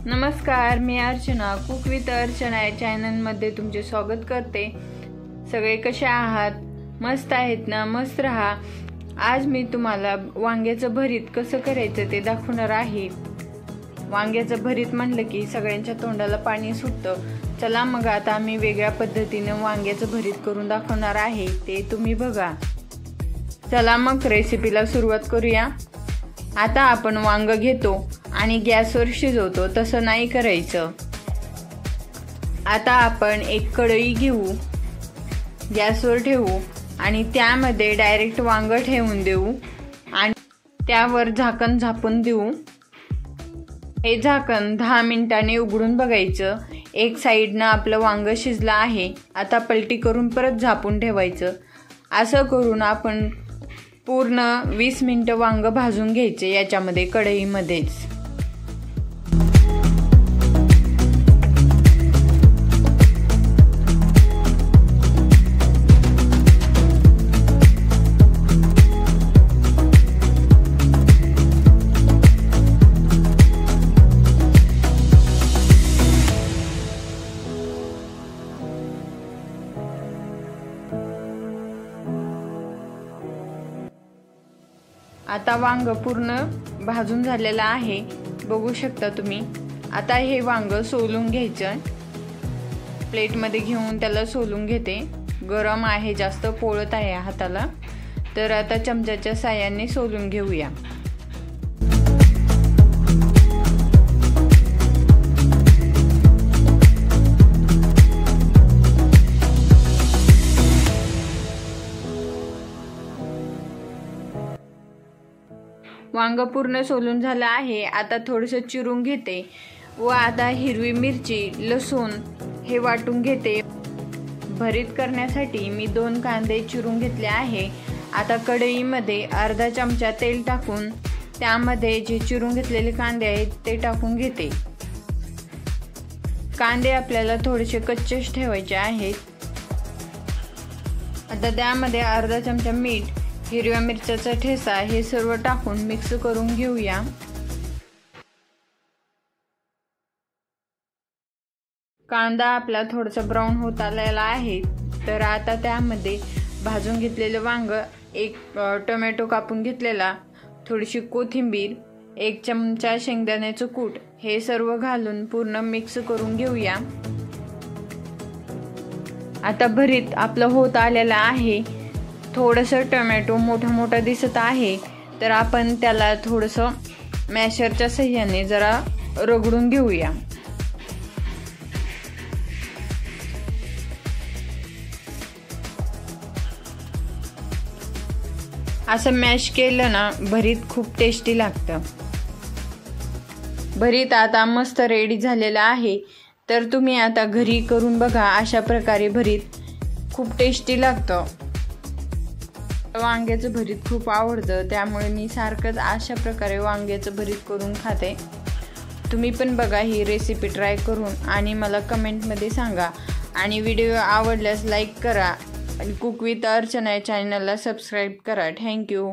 नमस्कार, मी Archana cook with Archana या चॅनलमध्ये तुमचे स्वागत करते। सगळे कसे आहात? मस्त आहेत ना? मस्त रहा। आज मी तुम्हाला वांग्याचं भरीत कसं करायचं ते दाखवणार आहे। वांग्याचं भरीत म्हणलं की सगळ्यांच्या तोंडाला पाणी सुटतं। चला मग आता आम्ही वेगळ्या पद्धतीने वांग्याचं भरीत करून दाखवणार आहे, ते तुम्ही बघा। चला मग रेसिपीला सुरुवात करूया। आता आपण वांग घेतो आणि गॅसवर शिजवतो, तसं नाही करायचं। आता आपण एक कढई घेऊ, गॅसवर ठेवू आणि त्यामध्ये डायरेक्ट वांग ठेवून देऊ आणि त्यावर झाकण झाकून देऊ। हे झाकण 10 मिनिटांनी उघडून बघायचं। एक साइडनं आपलं वांग शिजलं आहे। आता पलटी करून परत झाकून ठेवायचं। असं करून आपण पूर्ण 20 मिनिटं वांग भाजून घ्यायचे याच्यामध्ये, कढईमध्येच। आता वांग पूर्ण भाजून झालेलं आहे, बघू शकता तुम्ही। आता हे वांग सोलून घ्यायचं। प्लेटमध्ये घेऊन त्याला सोलून घेते। गरम आहे, जास्त पोळत आहे हाताला, तर आता चमच्याच्या साहाय्याने सोलून घेऊया। वांग पूर्ण सोलून झालं आहे। आता थोडंसं चिरून घेते व आता हिरवी मिरची, लसूण हे वाटून घेते। भरीत करण्यासाठी मी 2 कांदे चिरून घेतले आहे। आता कढईमध्ये अर्धा चमचा तेल टाकून त्यामध्ये जे चिरून घेतलेले कांदे आहेत ते टाकून घेते। कांदे आपल्याला थोडेसे कच्चेच ठेवायचे आहेत। आता त्यामध्ये अर्धा चमचा मीठ, हिरव्या मिरच्याचा ठेचा हे सर्व टाकून मिक्स करून घेऊया। कांदा आपला थोडासा ब्राऊन होत आलेला आहे, तर आता त्यामध्ये भाजून घेतलेले वांग, एक टोमॅटो कापून घेतलेला, थोडीशी कोथिंबीर, 1 चमचा शेंगदाण्याचं कूट हे सर्व घालून पूर्ण मिक्स करून घेऊया। आता भरीत आपलं होत आलेलं आहे। थोडंसं टोमॅटो मोठा मोठा दिसत आहे, तर आपण त्याला थोडंसं मॅशरच्या साहाय्याने जरा रगडून घेऊया। असं मॅश केलं ना, भरीत खूप टेस्टी लागतं। भरीत आता मस्त रेडी झालेलं आहे, तर तुम्ही आता घरी करून बघा। अशा प्रकारे भरीत खूप टेस्टी लागतं। वांग्याचं भरीत खूप आवडतं, त्यामुळे मी सारखंच अशा प्रकारे वांग्याचं भरीत करून खाते। तुम्ही पण बघा ही रेसिपी ट्राय करून आणि मला कमेंटमध्ये सांगा। आणि व्हिडिओ आवडल्यास लाईक करा आणि कुक विथ अर्चना या चॅनलला सबस्क्राईब करा। थँक्यू।